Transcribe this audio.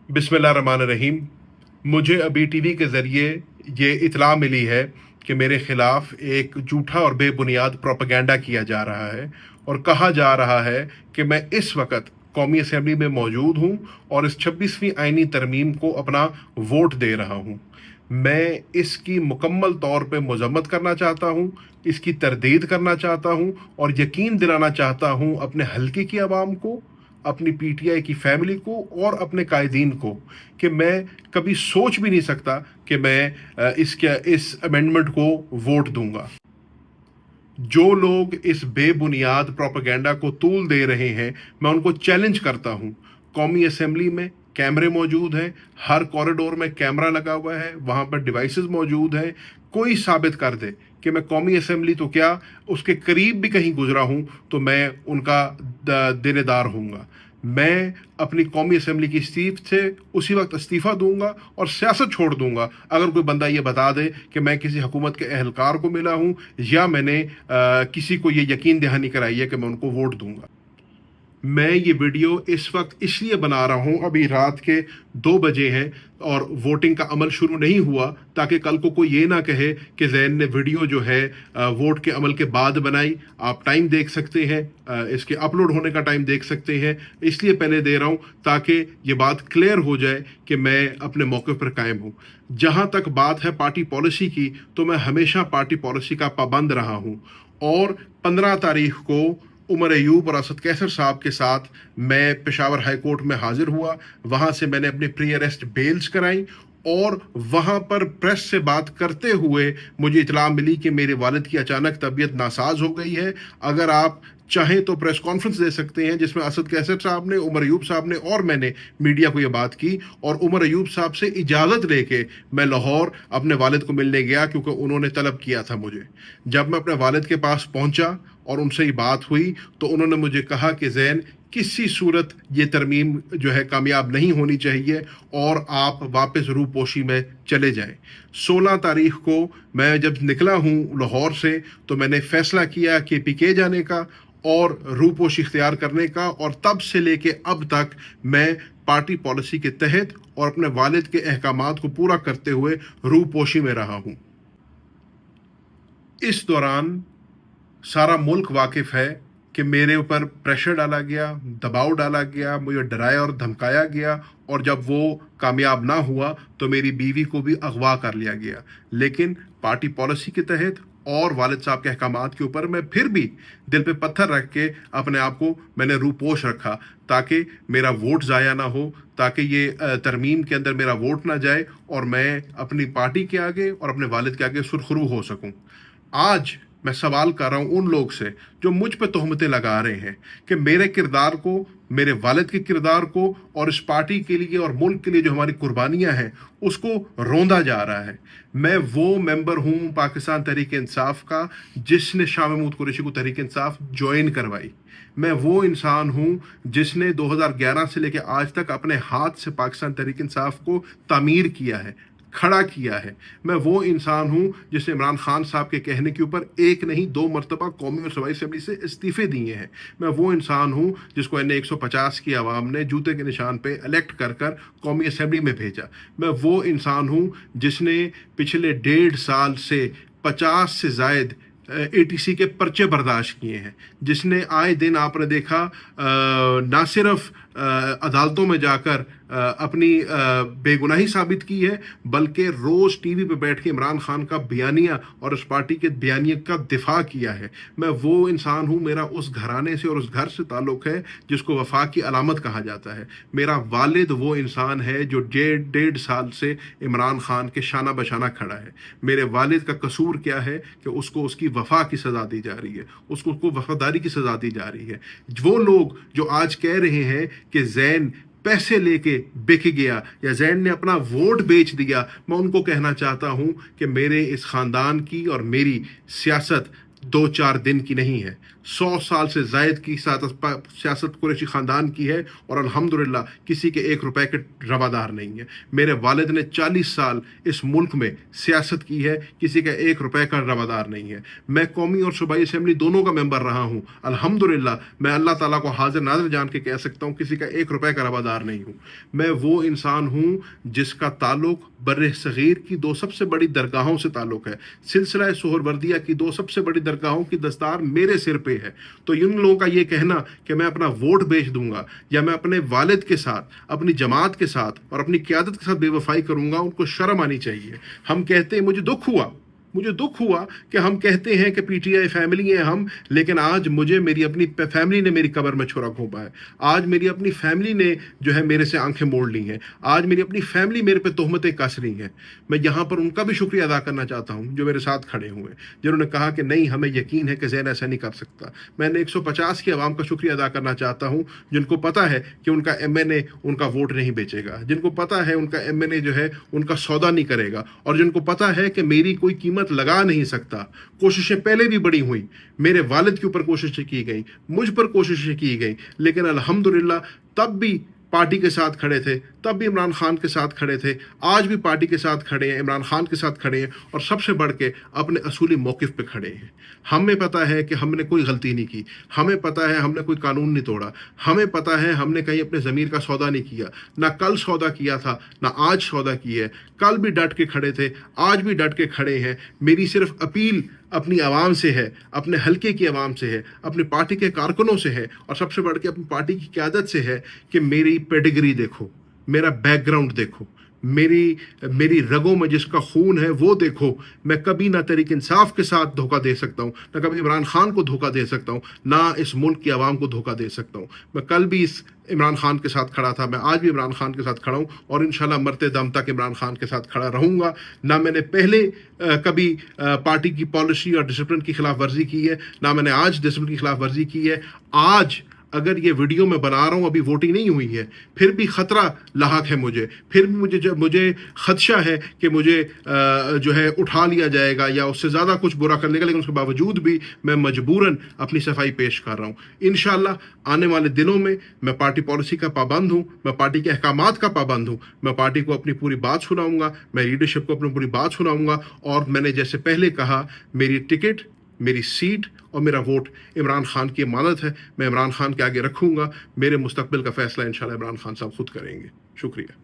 बिस्मिल्लाहिर्रहमानिर्रहीम। मुझे अभी टीवी के ज़रिए ये इत्तला मिली है कि मेरे ख़िलाफ़ एक झूठा और बेबुनियाद प्रोपेगेंडा किया जा रहा है और कहा जा रहा है कि मैं इस वक्त कौमी असम्बली में मौजूद हूँ और इस 26वीं आइनी तरमीम को अपना वोट दे रहा हूँ। मैं इसकी मुकम्मल तौर पे मज़म्मत करना चाहता हूँ, इसकी तरदीद करना चाहता हूँ और यकीन दिलाना चाहता हूँ अपने हलके की आवाम को, अपनी पीटीआई की फैमिली को और अपने कायदीन को कि मैं कभी सोच भी नहीं सकता कि मैं इस अमेंडमेंट को वोट दूंगा। जो लोग इस बेबुनियाद प्रोपेगेंडा को तूल दे रहे हैं, मैं उनको चैलेंज करता हूं। कौमी असेंबली में कैमरे मौजूद हैं, हर कॉरिडोर में कैमरा लगा हुआ है, वहां पर डिवाइसेस मौजूद हैं। कोई साबित कर दे कि मैं कौमी असेंबली तो क्या उसके करीब भी कहीं गुजरा हूं तो मैं उनका देनेदार हूंगा। मैं अपनी कौमी असेंबली की सीट से उसी वक्त इस्तीफ़ा दूंगा और सियासत छोड़ दूंगा अगर कोई बंदा ये बता दे कि मैं किसी हुकूमत के अहलकार को मिला हूं या मैंने किसी को ये यकीन दहानी कराई है कि मैं उनको वोट दूंगा। मैं ये वीडियो इस वक्त इसलिए बना रहा हूँ, अभी रात के 2 बजे हैं और वोटिंग का अमल शुरू नहीं हुआ, ताकि कल को कोई ये ना कहे कि जैन ने वीडियो जो है वोट के अमल के बाद बनाई। आप टाइम देख सकते हैं, इसके अपलोड होने का टाइम देख सकते हैं। इसलिए पहले दे रहा हूँ ताकि ये बात क्लियर हो जाए कि मैं अपने मौके पर कायम हूँ। जहाँ तक बात है पार्टी पॉलिसी की, तो मैं हमेशा पार्टी पॉलिसी का पाबंद रहा हूँ और 15 तारीख को उमर अयूब और असद कैसर साहब के साथ मैं पेशावर हाई कोर्ट में हाजिर हुआ। वहाँ से मैंने अपनी प्री अरेस्ट बेल्स कराई और वहाँ पर प्रेस से बात करते हुए मुझे इतला मिली कि मेरे वालिद की अचानक तबीयत नासाज हो गई है। अगर आप चाहें तो प्रेस कॉन्फ्रेंस दे सकते हैं जिसमें असद कैसर साहब ने, उमर अयूब साहब ने और मैंने मीडिया को ये बात की और उमर अयूब साहब से इजाज़त लेके मैं लाहौर अपने वालिद को मिलने गया, क्योंकि उन्होंने तलब किया था मुझे। जब मैं अपने वालिद के पास पहुंचा और उनसे ये बात हुई तो उन्होंने मुझे कहा कि ज़ैन, किसी सूरत ये तरमीम जो है कामयाब नहीं होनी चाहिए और आप वापस रूपोशी में चले जाएं। 16 तारीख को मैं जब निकला हूँ लाहौर से तो मैंने फ़ैसला किया कि पीके जाने का और रूपोशी इख्तियार करने का, और तब से लेके अब तक मैं पार्टी पॉलिसी के तहत और अपने वालिद के अहकामात को पूरा करते हुए रूपोशी में रहा हूँ। इस दौरान सारा मुल्क वाकिफ़ है कि मेरे ऊपर प्रेशर डाला गया, दबाव डाला गया, मुझे डराया और धमकाया गया और जब वो कामयाब ना हुआ तो मेरी बीवी को भी अगवा कर लिया गया। लेकिन पार्टी पॉलिसी के तहत और वालिद साहब के अहकामात के ऊपर मैं फिर भी दिल पे पत्थर रख के अपने आप को मैंने रूपोश रखा, ताकि मेरा वोट ज़ाया ना हो, ताकि ये तरमीम के अंदर मेरा वोट ना जाए और मैं अपनी पार्टी के आगे और अपने वालिद के आगे सुरखरू हो सकूं। आज मैं सवाल कर रहा हूँ उन लोग से जो मुझ पर तोहमतें लगा रहे हैं कि मेरे किरदार को, मेरे वालिद के किरदार को और इस पार्टी के लिए और मुल्क के लिए जो हमारी कुर्बानियां हैं उसको रोंदा जा रहा है। मैं वो मेंबर हूँ पाकिस्तान तहरीक इंसाफ का जिसने शाह महमूद कुरैशी को तहरीक इंसाफ ज्वाइन करवाई। मैं वो इंसान हूँ जिसने 2011 से लेकर आज तक अपने हाथ से पाकिस्तान तहरीक इंसाफ को तामीर किया है, खड़ा किया है। मैं वो इंसान हूँ जिसने इमरान खान साहब के कहने के ऊपर एक नहीं 2 मरतबा कौमी और सूबाई असेंबली से इस्तीफे दिए हैं। मैं वो इंसान हूँ जिसको एन 150 की आवाम ने जूते के निशान पे इलेक्ट कर कर कौमी असेंबली में भेजा। मैं वो इंसान हूँ जिसने पिछले 1.5 साल से 50 से जायद एटीसी के पर्चे बर्दाश्त किए हैं, जिसने आए दिन आपने देखा ना सिर्फ अदालतों में जाकर अपनी बेगुनाही साबित की है, बल्कि रोज़ टीवी पे बैठ के इमरान खान का बयानिया और उस पार्टी के बयानिया का दिफा किया है। मैं वो इंसान हूँ, मेरा उस घराने से और उस घर से ताल्लुक़ है जिसको वफा की अलामत कहा जाता है। मेरा वालिद वो इंसान है जो 1.5 साल से इमरान खान के शाना बशाना खड़ा है। मेरे वालिद का कसूर क्या है कि उसको उसकी वफा की सज़ा दी जा रही है, उसको वफादारी की सज़ा दी जा रही है। वो लोग जो आज कह रहे हैं कि ज़ैन पैसे लेके बिक गया या ज़ैन ने अपना वोट बेच दिया, मैं उनको कहना चाहता हूँ कि मेरे इस ख़ानदान की और मेरी सियासत 2-4 दिन की नहीं है। 100 साल से जायद की सियासत कुरैशी ख़ानदान की है और अल्हम्दुलिल्लाह किसी के 1 रुपए के रवादार नहीं है। मेरे वालिद ने 40 साल इस मुल्क में सियासत की है, किसी का 1 रुपए का रवादार नहीं है। मैं कौमी और सूबाई असेंबली दोनों का मेंबर रहा हूँ। अल्हम्दुलिल्लाह मैं अल्लाह ताला को हाजिर नाज़िर जान के कह सकता हूँ किसी का 1 रुपए का रवादार नहीं हूँ। मैं वो इंसान हूँ जिसका ताल्लुक बर्रे सगीर की 2 सबसे बड़ी दरगाहों से ताल्लुक है। सिलसिला सुहरवर्दिया की 2 सबसे बड़ी दरगाहों की दस्तार मेरे सिर पे है। तो इन लोगों का ये कहना कि मैं अपना वोट बेच दूंगा या मैं अपने वालिद के साथ, अपनी जमात के साथ और अपनी क़यादत के साथ बेवफाई करूंगा, उनको शर्म आनी चाहिए। हम कहते हैं, मुझे दुख हुआ कि हम कहते हैं कि पीटीआई फैमिली है हम, लेकिन आज मुझे मेरी अपनी फैमिली ने मेरी कब्र में छुरा घोंपा है। आज मेरी अपनी फैमिली ने जो है मेरे से आंखें मोड़ ली हैं। आज मेरी अपनी फैमिली मेरे पे तोहमतें कस रही हैं। मैं यहाँ पर उनका भी शुक्रिया अदा करना चाहता हूँ जो मेरे साथ खड़े हुए, जिन्होंने कहा कि नहीं, हमें यकीन है कि ज़ैन ऐसा नहीं कर सकता। मैंने 150 की आवाम का शुक्रिया अदा करना चाहता हूँ जिनको पता है कि उनका MNA उनका वोट नहीं बेचेगा, जिनको पता है उनका MNA जो है उनका सौदा नहीं करेगा, और जिनको पता है कि मेरी कोई कीमत लगा नहीं सकता। कोशिशें पहले भी बड़ी हुई, मेरे वालिद के ऊपर कोशिशें की गई, मुझ पर कोशिशें की गई, लेकिन अल्हम्दुलिल्लाह तब भी पार्टी के साथ खड़े थे, तब भी इमरान खान के साथ खड़े थे, आज भी पार्टी के साथ खड़े हैं, इमरान खान के साथ खड़े हैं, और सबसे बढ़ के अपने असूली मौक़िफ़ पे खड़े हैं। हमें पता है कि हमने कोई गलती नहीं की, हमें पता है हमने कोई कानून नहीं तोड़ा, हमें पता है हमने कहीं अपने ज़मीर का सौदा नहीं किया, ना कल सौदा किया था ना आज सौदा किया है। कल भी डट के खड़े थे, आज भी डट के खड़े हैं। मेरी सिर्फ अपील अपनी आवाम से है, अपने हलके की आवाम से है, अपनी पार्टी के कारकुनों से है, और सबसे बढ़ के अपनी पार्टी की क़यादत से है कि मेरी पेडिग्री देखो, मेरा बैकग्राउंड देखो, मेरी रगों में जिसका खून है वो देखो। मैं कभी ना तहरीक इंसाफ के साथ धोखा दे सकता हूँ, ना कभी इमरान खान को धोखा दे सकता हूँ, ना इस मुल्क की आवाम को धोखा दे सकता हूँ। मैं कल भी इस इमरान खान के साथ खड़ा था, मैं आज भी इमरान खान के साथ खड़ा हूँ, और इंशाल्लाह मरते दम तक इमरान खान के साथ खड़ा रहूँगा। ना मैंने पहले कभी पार्टी की पॉलिसी और डिसिप्लिन की खिलाफ वर्जी की है, ना मैंने आज डिसिप्लिन की खिलाफ वर्जी की है। आज अगर ये वीडियो मैं बना रहा हूँ, अभी वोटिंग नहीं हुई है, फिर भी ख़तरा लाहक है मुझे, फिर भी मुझे ख़दशा है कि मुझे जो है उठा लिया जाएगा या उससे ज़्यादा कुछ बुरा कर लेगा, लेकिन उसके बावजूद भी मैं मजबूरन अपनी सफाई पेश कर रहा हूँ। इंशाल्लाह आने वाले दिनों में मैं पार्टी पॉलिसी का पाबंद हूँ, मैं पार्टी के अहकामात का पाबंद हूँ, मैं पार्टी को अपनी पूरी बात सुनाऊँगा, मैं लीडरशिप को अपनी पूरी बात सुनाऊँगा, और मैंने जैसे पहले कहा, मेरी टिकट, मेरी सीट और मेरा वोट इमरान खान की अमानत है। मैं इमरान खान के आगे रखूँगा। मेरे मुस्तकबिल का फ़ैसला इंशाल्लाह इमरान खान साहब खुद करेंगे। शुक्रिया।